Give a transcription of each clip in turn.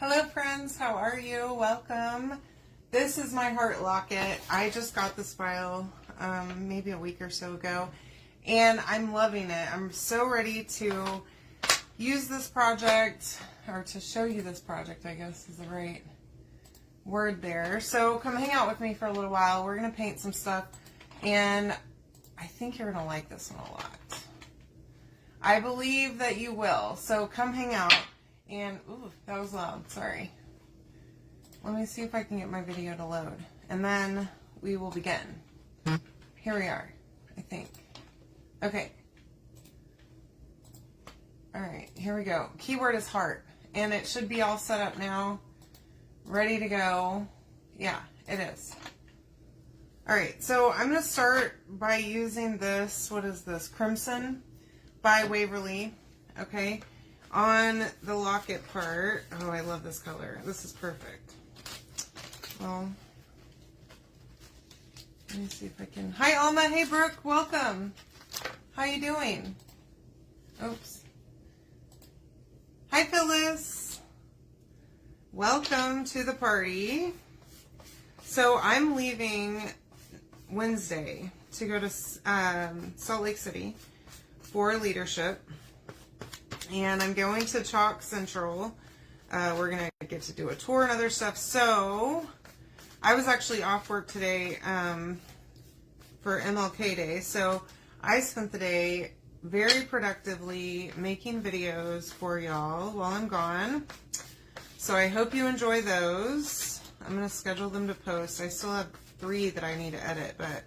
Hello friends, how are you? Welcome. This is my heart locket. I just got this file maybe a week or so ago, and I'm loving it. I'm so ready to use this project, or to show you this project, I guess is the right word there. So come hang out with me for a little while. We're going to paint some stuff, and I think you're going to like this one a lot. I believe that you will. So come hang out. And, ooh, that was loud, sorry. Let me see if I can get my video to load. And then we will begin. Here we are, I think. Okay. Alright, here we go. Keyword is heart. And it should be all set up now. Ready to go. Yeah, it is. Alright, so I'm going to start by using this, what is this? Crimson by Waverly. Okay. On the locket part, oh, I love this color. This is perfect. Well, let me see if I can. Hi, Alma. Hey, Brooke. Welcome. How you doing? Oops. Hi, Phyllis. Welcome to the party. So I'm leaving Wednesday to go to Salt Lake City for leadership. And I'm going to Chalk Central. We're going to get to do a tour and other stuff. So, I was actually off work today for MLK Day. So, I spent the day very productively making videos for y'all while I'm gone. So, I hope you enjoy those. I'm going to schedule them to post. I still have 3 that I need to edit, but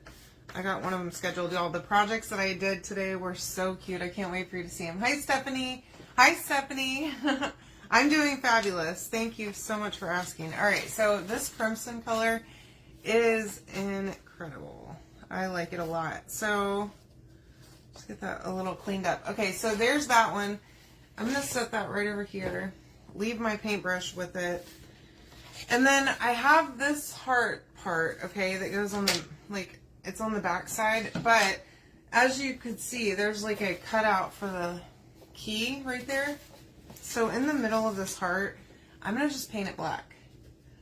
I got one of them scheduled. Y'all, the projects that I did today were so cute. I can't wait for you to see them. Hi, Stephanie. Hi, Stephanie. I'm doing fabulous. Thank you so much for asking. All right, so this crimson color is incredible. I like it a lot. So let's get that a little cleaned up. Okay, so there's that one. I'm going to set that right over here. Leave my paintbrush with it. And then I have this heart part, okay, that goes on the, like, it's on the back side, but as you could see, there's like a cutout for the key right there. So in the middle of this heart, I'm going to just paint it black.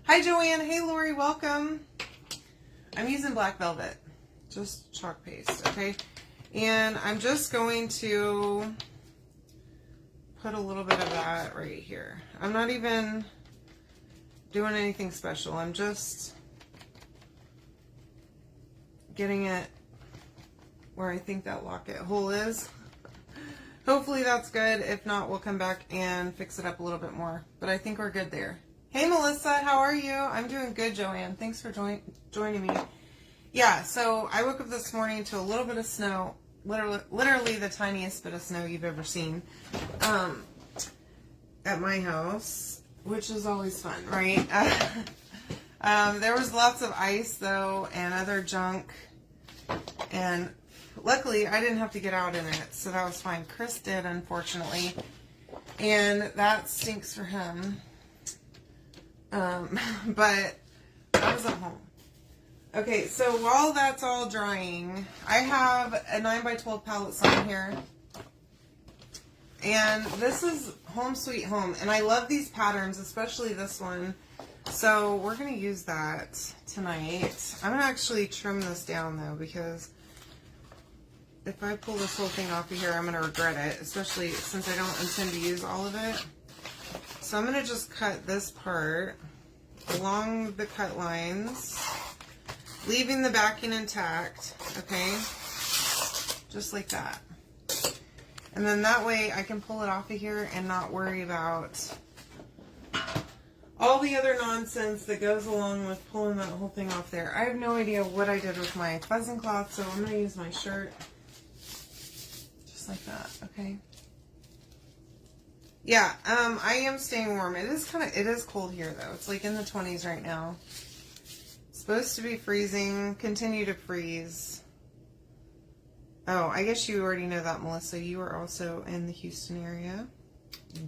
Hi, Joanne. Hey, Lori. Welcome. I'm using black velvet, just chalk paste, okay? And I'm just going to put a little bit of that right here. I'm not even doing anything special. I'm just getting it where I think that locket hole is. Hopefully that's good. If not, we'll come back and fix it up a little bit more. But I think we're good there. Hey, Melissa. How are you? I'm doing good, Joanne. Thanks for joining me. Yeah, so I woke up this morning to a little bit of snow. Literally the tiniest bit of snow you've ever seen at my house, which is always fun, right? There was lots of ice, though, and other junk. And luckily, I didn't have to get out in it, so that was fine. Chris did, unfortunately. And that stinks for him. But I was at home. Okay, so while that's all drying, I have a 9x12 palette sign here. And this is Home Sweet Home. And I love these patterns, especially this one. So we're going to use that tonight. I'm going to actually trim this down, though, because if I pull this whole thing off of here, I'm going to regret it, especially since I don't intend to use all of it. So I'm going to just cut this part along the cut lines, leaving the backing intact, okay? Just like that. And then that way I can pull it off of here and not worry about all the other nonsense that goes along with pulling that whole thing off there. I have no idea what I did with my fuzzing cloth, so I'm going to use my shirt. Just like that, okay? Yeah, I am staying warm. It is cold here, though. It's like in the 20s right now. It's supposed to be freezing, continue to freeze. Oh, I guess you already know that, Melissa. You are also in the Houston area.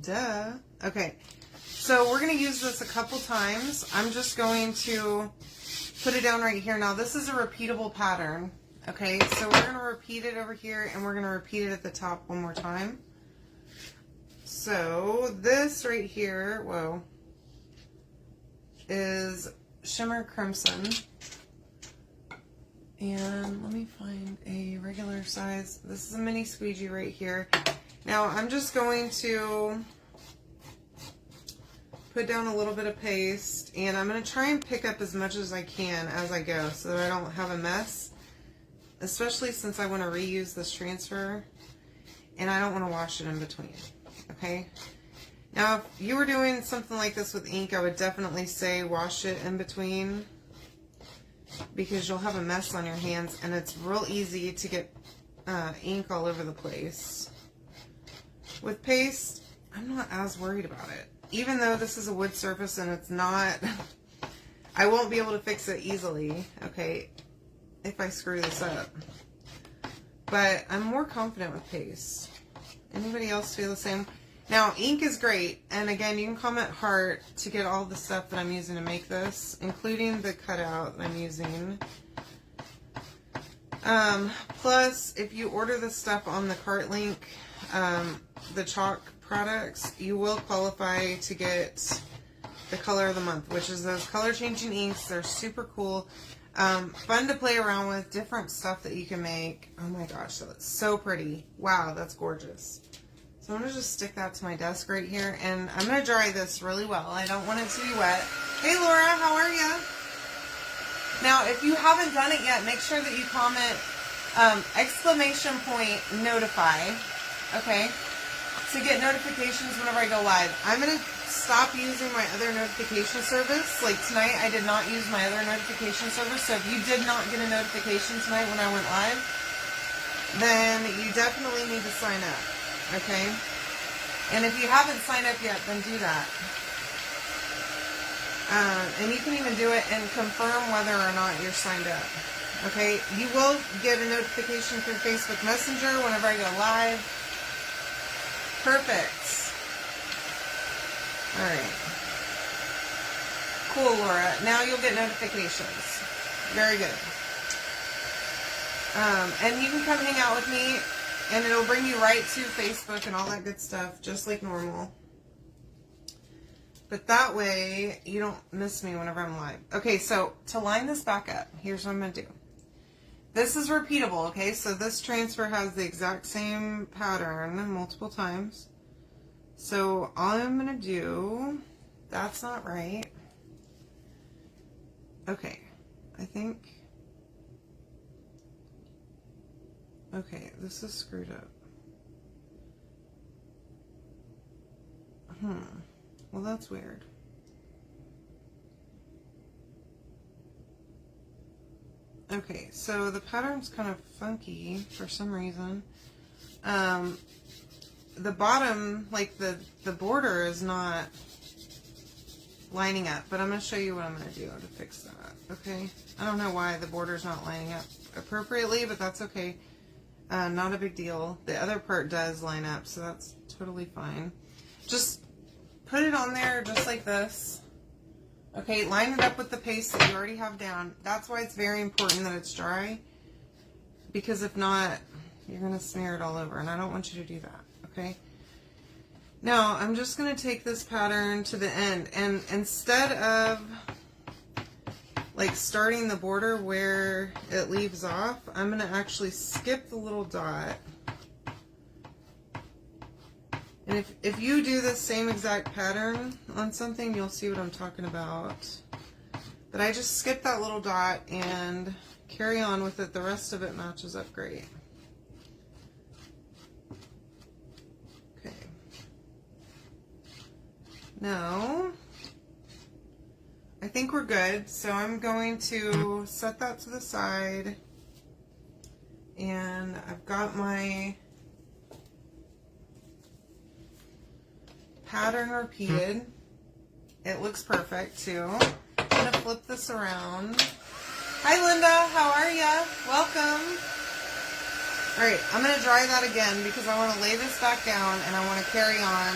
Duh. Okay. So we're going to use this a couple times. I'm just going to put it down right here. Now, this is a repeatable pattern. Okay, so we're going to repeat it over here, and we're going to repeat it at the top one more time. So this right here, whoa, is Shimmer Crimson. And let me find a regular size. This is a mini squeegee right here. Now I'm just going to put down a little bit of paste, and I'm going to try and pick up as much as I can as I go so that I don't have a mess, especially since I want to reuse this transfer and I don't want to wash it in between. Okay, now if you were doing something like this with ink, I would definitely say wash it in between, because you'll have a mess on your hands and it's real easy to get ink all over the place. With paste, I'm not as worried about it. Even though this is a wood surface and it's not, I won't be able to fix it easily, okay, if I screw this up. But I'm more confident with paste. Anybody else feel the same? Now, ink is great, and again, you can comment heart to get all the stuff that I'm using to make this, including the cutout that I'm using. Plus, if you order the stuff on the cart link, the chalk products, you will qualify to get the color of the month, which is those color changing inks. They're super cool. Fun to play around with, different stuff that you can make. Oh my gosh, that's so pretty. Wow, that's gorgeous. So I'm going to just stick that to my desk right here, and I'm going to dry this really well. I don't want it to be wet. Hey Laura, how are you? Now, if you haven't done it yet, make sure that you comment ! Notify, okay, to get notifications whenever I go live. I'm going to stop using my other notification service. Like tonight, I did not use my other notification service, so if you did not get a notification tonight when I went live, then you definitely need to sign up. Okay, and if you haven't signed up yet, then do that. And you can even do it and confirm whether or not you're signed up. Okay, you will get a notification through Facebook Messenger whenever I go live. Perfect. Alright. Cool, Laura. Now you'll get notifications. Very good. And you can come hang out with me, and it'll bring you right to Facebook and all that good stuff, just like normal. But that way, you don't miss me whenever I'm live. Okay, so to line this back up, here's what I'm going to do. This is repeatable, okay? So this transfer has the exact same pattern multiple times. So all I'm going to do, that's not right. Okay, I think... Okay, this is screwed up. Well, that's weird. Okay, so the pattern's kind of funky for some reason. The bottom, like the border is not lining up, but I'm going to show you what I'm going to do to fix that, okay? I don't know why the border's not lining up appropriately, but that's okay. Not a big deal. The other part does line up, so that's totally fine. Just put it on there just like this. Okay, line it up with the paste that you already have down. That's why it's very important that it's dry, because if not, you're going to smear it all over, and I don't want you to do that, okay? Now, I'm just going to take this pattern to the end, and instead of like starting the border where it leaves off, I'm going to actually skip the little dot. And if you do the same exact pattern on something, you'll see what I'm talking about. But I just skip that little dot and carry on with it. The rest of it matches up great. Okay. Now, I think we're good, so I'm going to set that to the side, and I've got my pattern repeated. It looks perfect too. I'm going to flip this around. Hi Linda, how are ya? Welcome. Alright, I'm going to dry that again because I want to lay this back down and I want to carry on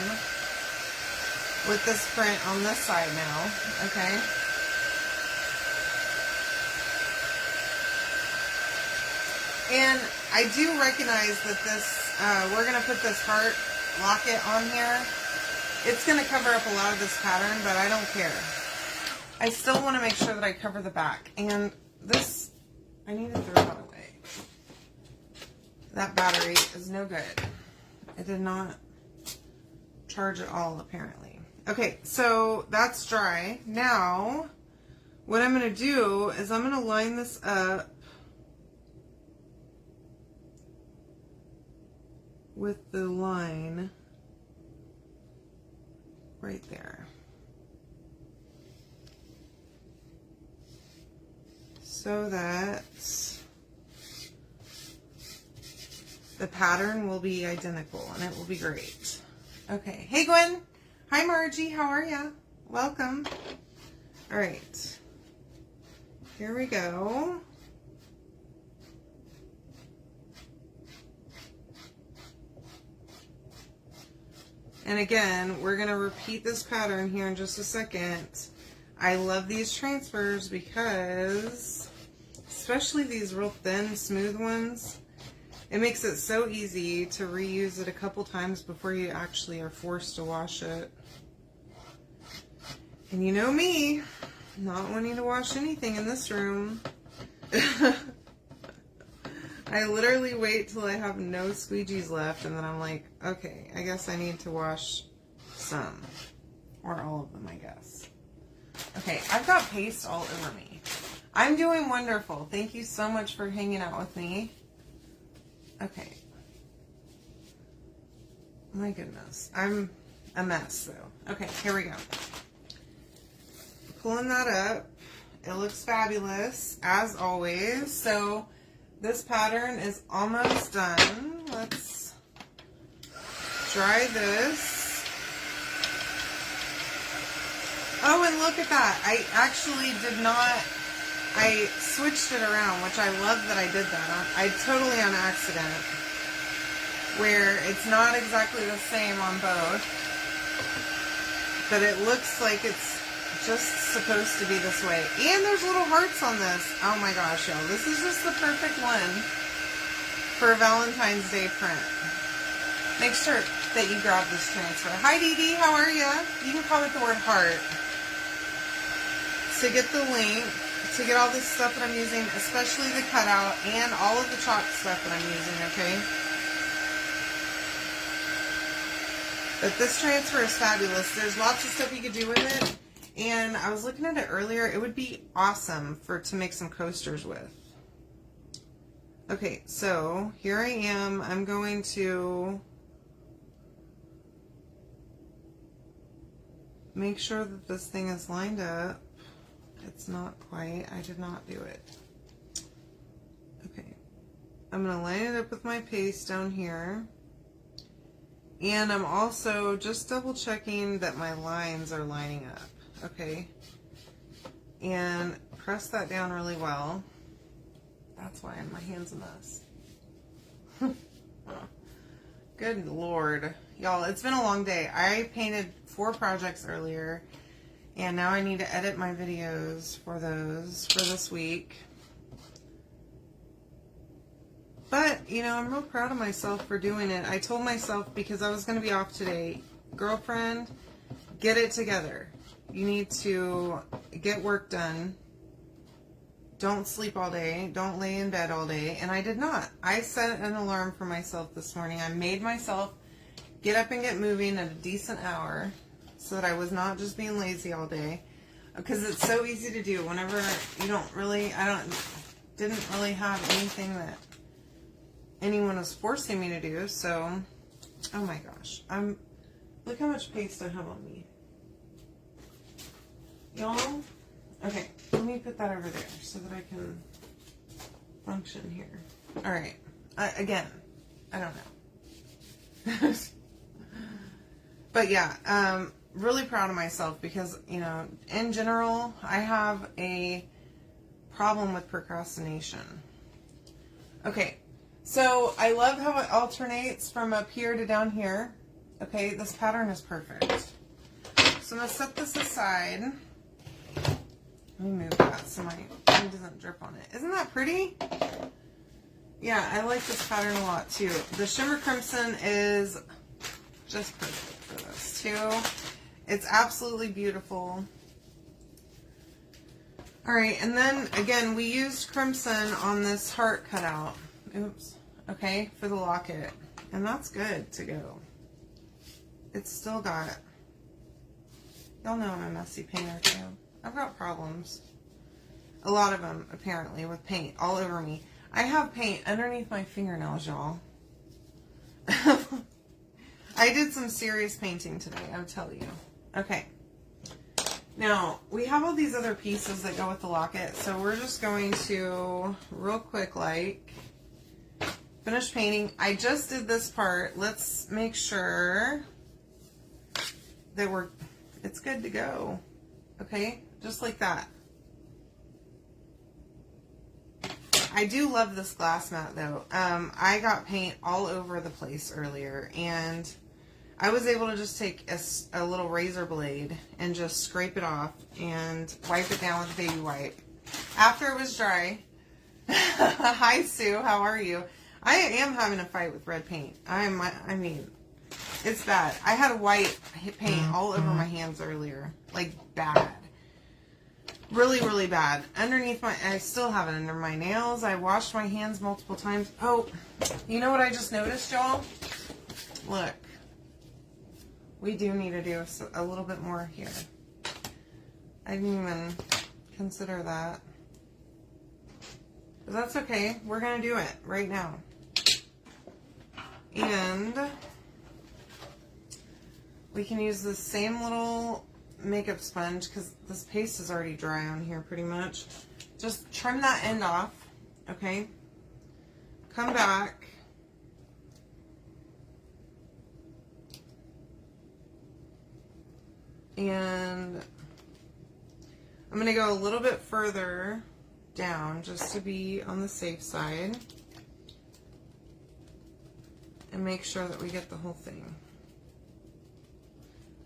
with this print on this side now, okay? And I do recognize that this, we're going to put this heart locket on here. It's going to cover up a lot of this pattern, but I don't care. I still want to make sure that I cover the back. And this, I need to throw that away. That battery is no good. It did not charge at all, apparently. Okay, so that's dry. Now, what I'm going to do is I'm going to line this up with the line right there. So that the pattern will be identical and it will be great. Okay. Hey, Gwen. Hi, Margie. How are ya? Welcome. All right. Here we go. And again, we're going to repeat this pattern here in just a second. I love these transfers because, especially these real thin, smooth ones, it makes it so easy to reuse it a couple times before you actually are forced to wash it. And you know me, not wanting to wash anything in this room. I literally wait till I have no squeegees left, and then I'm like, okay, I guess I need to wash some. Or all of them, I guess. Okay, I've got paste all over me. I'm doing wonderful. Thank you so much for hanging out with me. Okay. My goodness. I'm a mess, though. Okay, here we go. Pulling that up. It looks fabulous, as always. So, this pattern is almost done. Let's dry this. Oh, and look at that. I actually did not... I switched it around, which I love that I did that. I totally on accident. Where it's not exactly the same on both. But it looks like it's just supposed to be this way. And there's little hearts on this. Oh my gosh, y'all. This is just the perfect one for a Valentine's Day print. Make sure that you grab this transfer. Hi, Dee Dee. How are you? You can comment the word heart to get the link, to get all this stuff that I'm using, especially the cutout and all of the chalk stuff that I'm using, okay? But this transfer is fabulous. There's lots of stuff you could do with it. And I was looking at it earlier. It would be awesome to make some coasters with. Okay, so here I am. I'm going to make sure that this thing is lined up. It's not quite. I did not do it. Okay. I'm going to line it up with my paste down here. And I'm also just double checking that my lines are lining up. Okay. And press that down really well. That's why my hand's a mess. Good Lord. Y'all, it's been a long day. I painted 4 projects earlier. And now I need to edit my videos for those for this week. But, you know, I'm real proud of myself for doing it. I told myself, because I was going to be off today, girlfriend, get it together. You need to get work done. Don't sleep all day. Don't lay in bed all day. And I did not. I set an alarm for myself this morning. I made myself get up and get moving at a decent hour, so that I was not just being lazy all day, because it's so easy to do whenever you didn't really have anything that anyone was forcing me to do. So, oh my gosh, look how much paste I have on me, y'all. Okay, let me put that over there so that I can function here. All right, again, I don't know. But yeah, really proud of myself because, you know, in general, I have a problem with procrastination. Okay, so I love how it alternates from up here to down here. Okay, this pattern is perfect. So I'm going to set this aside. Let me move that so my thing doesn't drip on it. Isn't that pretty? Yeah, I like this pattern a lot too. The Shimmer Crimson is just perfect for this too. It's absolutely beautiful. All right, and then again, we used crimson on this heart cutout. Oops. Okay, for the locket. And that's good to go. It's still got, y'all know I'm a messy painter too. I've got problems. A lot of them, apparently, with paint all over me. I have paint underneath my fingernails, y'all. I did some serious painting today, I'll tell you. Okay. Now, we have all these other pieces that go with the locket, so we're just going to, real quick, like, finish painting. I just did this part. Let's make sure that it's good to go. Okay? Just like that. I do love this glass mat, though. I got paint all over the place earlier, and I was able to just take a little razor blade and just scrape it off and wipe it down with a baby wipe. After it was dry. Hi, Sue. How are you? I am having a fight with red paint. I mean, it's bad. I had white paint all over my hands earlier. Like, bad. Really, really bad. Underneath I still have it under my nails. I washed my hands multiple times. Oh, you know what I just noticed, y'all? Look. We do need to do a little bit more here. I didn't even consider that. But that's okay. We're going to do it right now. And we can use the same little makeup sponge because this paste is already dry on here pretty much. Just trim that end off, okay? Come back. And I'm going to go a little bit further down just to be on the safe side. And make sure that we get the whole thing.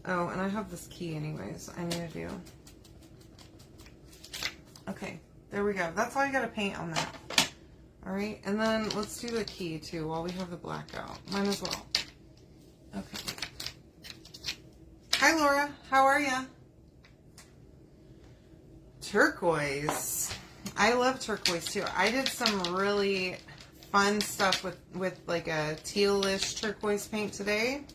Oh, and I have this key anyways I need to do. Okay, there we go. That's all you got to paint on that. Alright, and then let's do the key too while we have the black out. Might as well. Okay. Hi, Laura. How are ya? Turquoise. I love turquoise too. I did some really fun stuff with like a tealish turquoise paint today.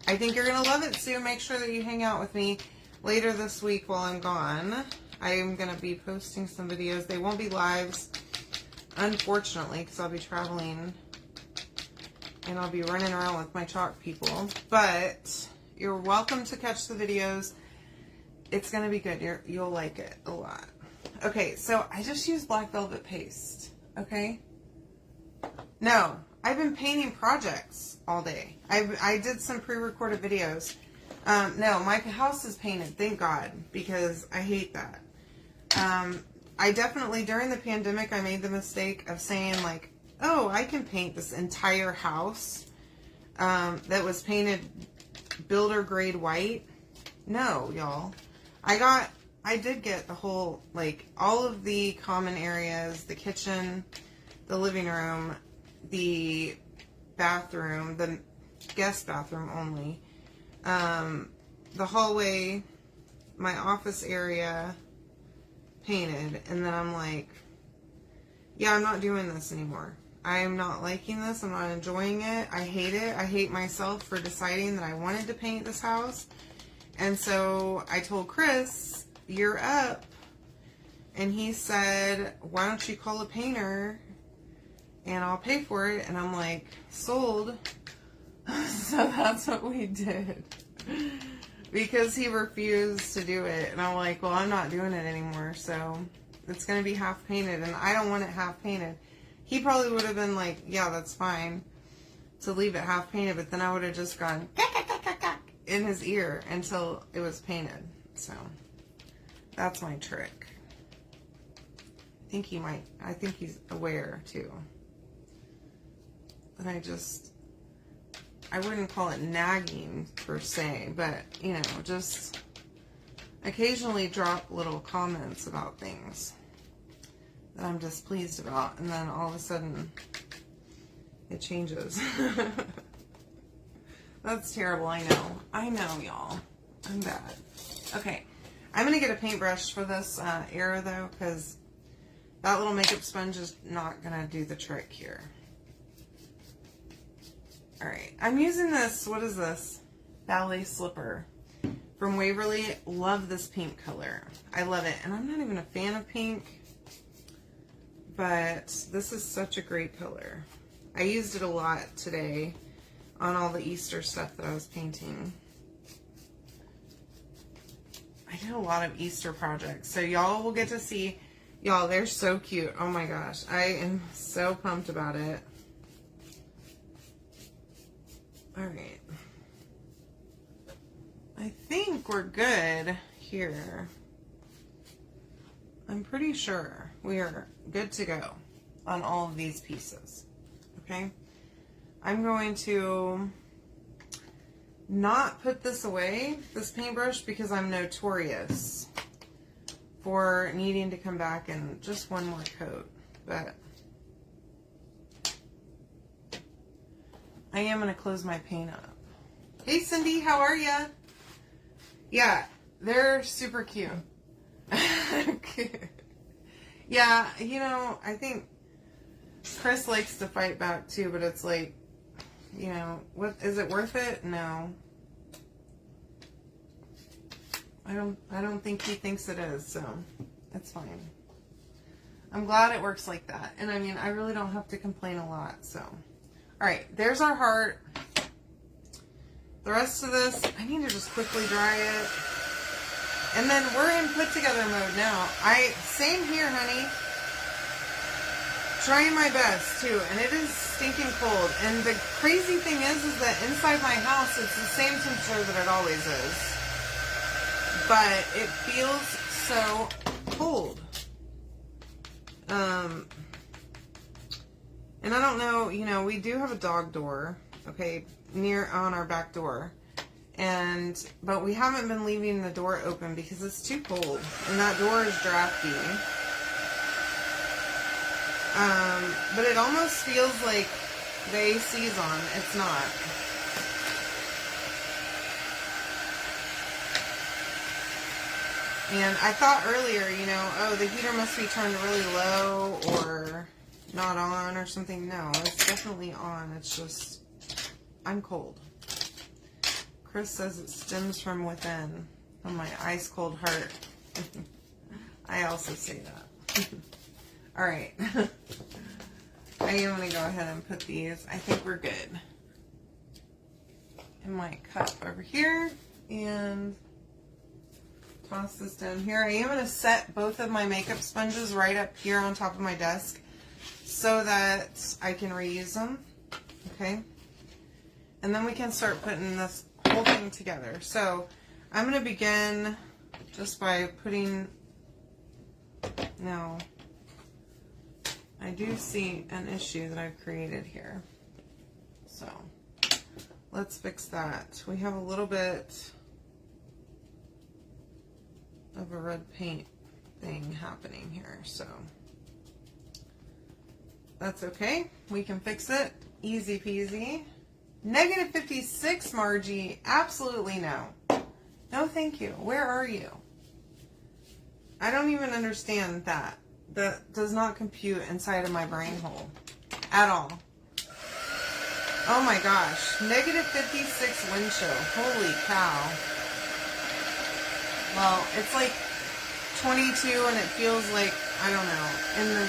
I think you're going to love it, Sue. Make sure that you hang out with me later this week while I'm gone. I am going to be posting some videos. They won't be lives, unfortunately, because I'll be traveling and I'll be running around with my chalk people. But you're welcome to catch the videos. It's going to be good. You'll like it a lot. Okay, so I just used black velvet paste. Okay? No, I've been painting projects all day. I did some pre-recorded videos. No, my house is painted, thank God, because I hate that. I definitely, during the pandemic, I made the mistake of saying like, oh, I can paint this entire house that was painted builder grade white. No, y'all. I did get the whole, like, all of the common areas, the kitchen, the living room, the bathroom, the guest bathroom only, the hallway, my office area painted, and then I'm like, yeah, I'm not doing this anymore. I am not liking this. I'm not enjoying it. I hate it. I hate myself for deciding that I wanted to paint this house. And so I told Chris, you're up. And he said, why don't you call a painter and I'll pay for it? And I'm like, sold. So that's what we did. Because he refused to do it. And I'm like, well, I'm not doing it anymore. So it's going to be half painted. And I don't want it half painted. He probably would have been like, yeah, that's fine to leave it half painted. But then I would have just gone in his ear until it was painted. So that's my trick. I think he's aware too. And I wouldn't call it nagging per se, but you know, just occasionally drop little comments about things that I'm displeased about, and then all of a sudden it changes. That's terrible, I know. I know, y'all. I'm bad. Okay. I'm going to get a paintbrush for this area though, because that little makeup sponge is not going to do the trick here. Alright, I'm using this, what is this? Ballet Slipper from Waverly. Love this pink color. I love it. And I'm not even a fan of pink, but this is such a great color. I used it a lot today on all the Easter stuff that I was painting. I did a lot of Easter projects, so y'all will get to see. Y'all, they're so cute. Oh my gosh, I am so pumped about it. Alright. I think we're good here. I'm pretty sure we are good to go on all of these pieces. Okay? I'm going to not put this away, this paintbrush, because I'm notorious for needing to come back and just one more coat. But I am going to close my paint up. Hey Cindy, how are ya? Yeah, they're super cute. Yeah, you know, I think Chris likes to fight back too, but it's like, you know, what is it worth it? No. I don't think he thinks it is, so it's fine. I'm glad it works like that. And I mean, I really don't have to complain a lot, so. Alright, there's our heart. The rest of this, I need to just quickly dry it. And then we're in put together mode now. Same here, honey. Trying my best too, and it is stinking cold. And the crazy thing is that inside my house, it's the same temperature that it always is. But it feels so cold. And I don't know, you know, we do have a dog door, okay, on our back door. But we haven't been leaving the door open because it's too cold. And that door is drafty. But it almost feels like the AC's on. It's not. And I thought earlier, you know, oh, the heater must be turned really low or not on or something. No, it's definitely on. It's just, I'm cold. Chris says it stems from within. Oh, my ice cold heart. I also say that. All right. I am going to go ahead and put these. I think we're good. In my cup over here. And toss this down here. I am going to set both of my makeup sponges right up here on top of my desk so that I can reuse them. Okay. And then we can start putting this whole thing together. So I'm going to begin just by putting, no, I do see an issue that I've created here. So let's fix that. We have a little bit of a red paint thing happening here, so that's okay. We can fix it. Easy peasy. Negative 56, Margie. Absolutely no. No, thank you. Where are you? I don't even understand that. That does not compute inside of my brain hole at all. Oh my gosh. Negative 56 wind chill. Holy cow. Well, it's like 22 and it feels like, I don't know, in the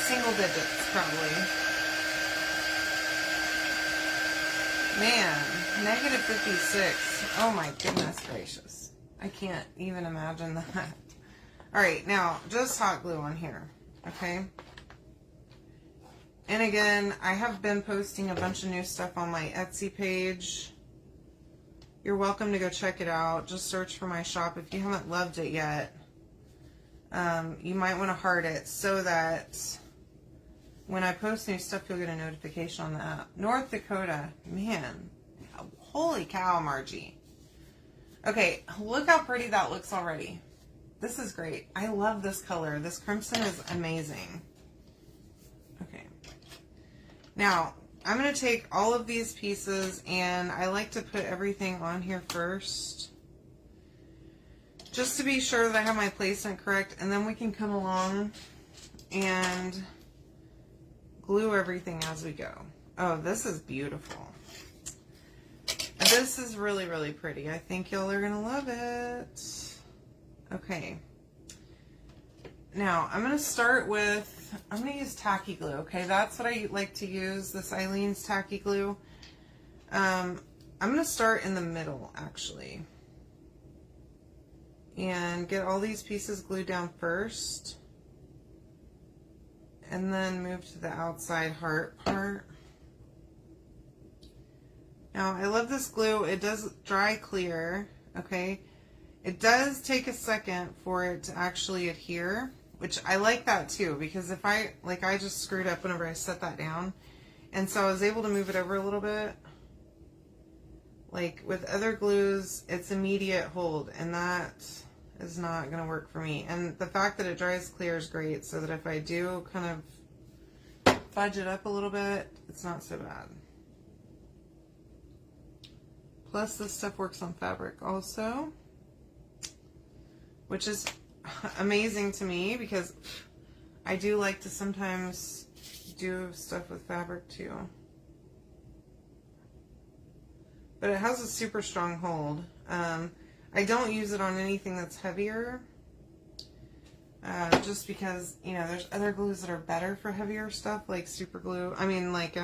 single digits probably. Man, negative 56. Oh my goodness gracious. I can't even imagine that. Alright, now, just hot glue on here, okay? And again, I have been posting a bunch of new stuff on my Etsy page. You're welcome to go check it out. Just search for my shop. If you haven't loved it yet, you might want to heart it so that when I post new stuff, you'll get a notification on the app. North Dakota. Man. Holy cow, Margie. Okay, look how pretty that looks already. This is great. I love this color. This crimson is amazing. Okay. Now, I'm going to take all of these pieces, and I like to put everything on here first. just to be sure that I have my placement correct, and then we can come along and glue everything as we go. Oh, this is beautiful. This is really, really pretty. I think y'all are gonna love it. Okay. Now, I'm gonna start with, I'm gonna use tacky glue, okay? That's what I like to use, this Eileen's tacky glue. I'm gonna start in the middle, actually. And get all these pieces glued down first. And then move to the outside heart part. Now, I love this glue. It does dry clear, okay? It does take a second for it to actually adhere, which I like that too, because if I just screwed up whenever I set that down. And so I was able to move it over a little bit. Like with other glues, it's immediate hold, and that is not going to work for me. And the fact that it dries clear is great, so that if I do kind of fudge it up a little bit, it's not so bad. Plus, this stuff works on fabric also, which is amazing to me because I do like to sometimes do stuff with fabric too. But it has a super strong hold. I don't use it on anything that's heavier, just because, you know, there's other glues that are better for heavier stuff, like super glue. I mean, like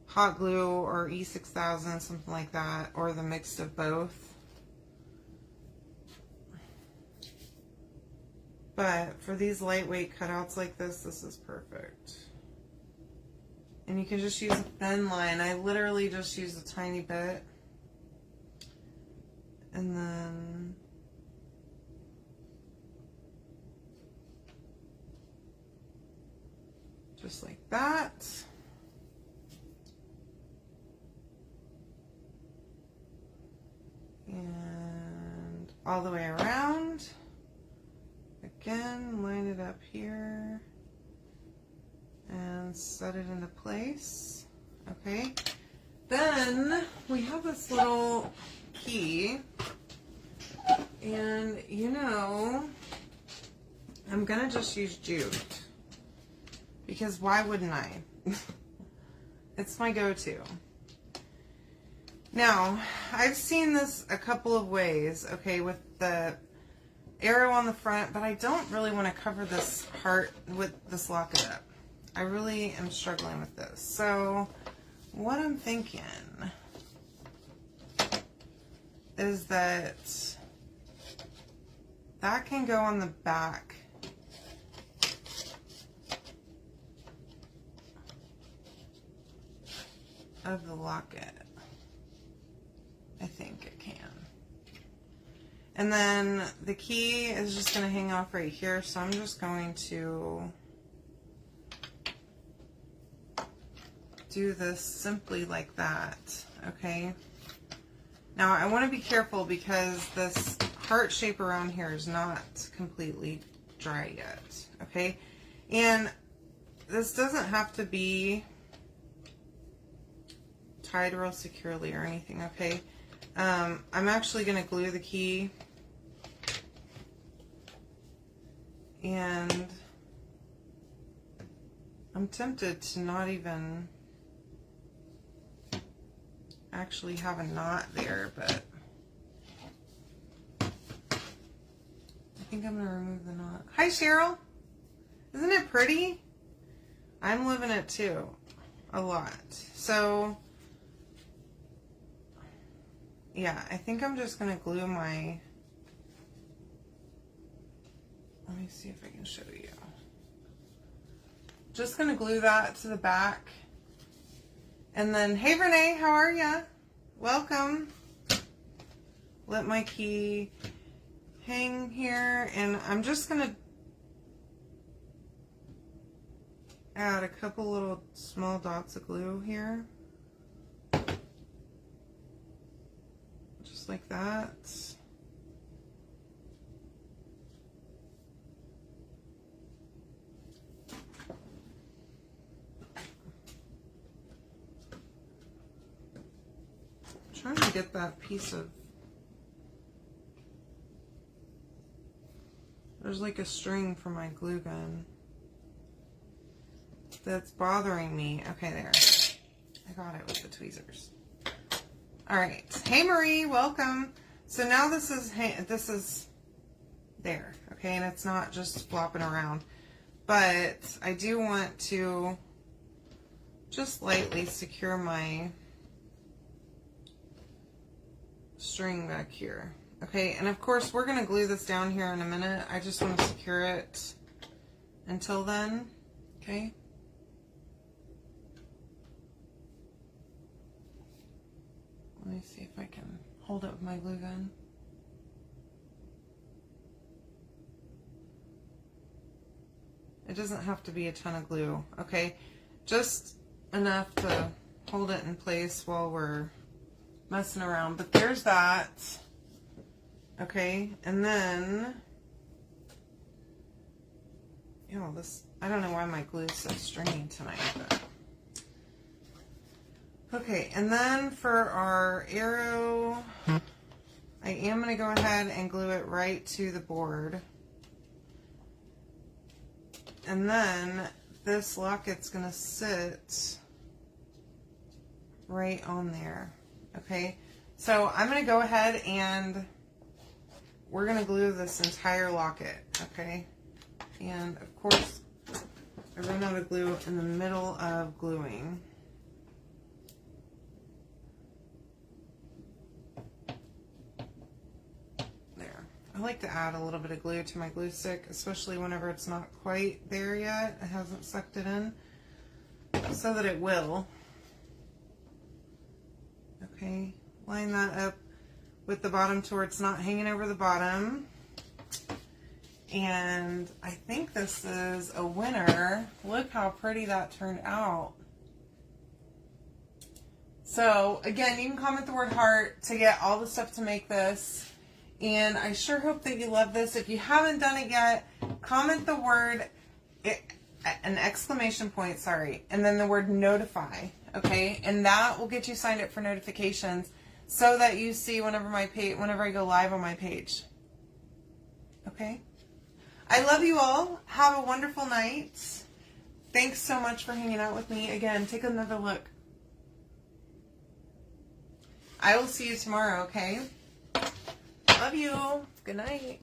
hot glue or E6000, something like that, or the mix of both. But for these lightweight cutouts like this is perfect. And you can just use a thin line. I literally just use a tiny bit. And then just like that. And all the way around. Again, line it up here. And set it into place. Okay. Then we have this little key. And you know, I'm gonna just use jute. Because why wouldn't I? It's my go-to. Now, I've seen this a couple of ways, okay, with the arrow on the front, but I don't really want to cover this heart with this locket up. I really am struggling with this. So, what I'm thinking is that that can go on the back of the locket. I think it can. And then the key is just going to hang off right here, so I'm just going to do this simply like that, okay? Now I want to be careful because this heart shape around here is not completely dry yet, okay? And this doesn't have to be tied real securely or anything, okay? I'm actually going to glue the key, and I'm tempted to not even actually have a knot there, but I think I'm going to remove the knot. Hi, Cheryl. Isn't it pretty? I'm loving it too, a lot. So yeah, I think I'm just going to glue my, let me see if I can show you. Just going to glue that to the back. And then, hey Renee, how are ya? Welcome. Let my key hang here, and I'm just going to add a couple little small dots of glue here. Just like that. I'm trying to get that piece of There's like a string for my glue gun that's bothering me. Okay, there. I got it with the tweezers. All right. Hey, Marie, welcome. So now this is there, okay, and it's not just flopping around. But I do want to just lightly secure my string back here. Okay, and of course we're going to glue this down here in a minute. I just want to secure it until then, okay? Let me see if I can hold it with my glue gun. It doesn't have to be a ton of glue, okay? Just enough to hold it in place while we're messing around. But there's that, okay? And then, you know, this, I don't know why my glue is so stringy tonight, but. Okay, and then for our arrow, I am going to go ahead and glue it right to the board. And then this locket's going to sit right on there. Okay, so I'm going to go ahead and we're going to glue this entire locket. Okay, and of course I run out of glue in the middle of gluing. I like to add a little bit of glue to my glue stick, especially whenever it's not quite there yet. It hasn't sucked it in, so that it will. Okay, line that up with the bottom to where it's not hanging over the bottom. And I think this is a winner. Look how pretty that turned out. So again, you can comment the word heart to get all the stuff to make this. And I sure hope that you love this. If you haven't done it yet, comment the word, an exclamation point, sorry, and then the word notify, okay? And that will get you signed up for notifications so that you see whenever I go live on my page, okay? I love you all. Have a wonderful night. Thanks so much for hanging out with me. Again, take another look. I will see you tomorrow, okay? Love you. Good night.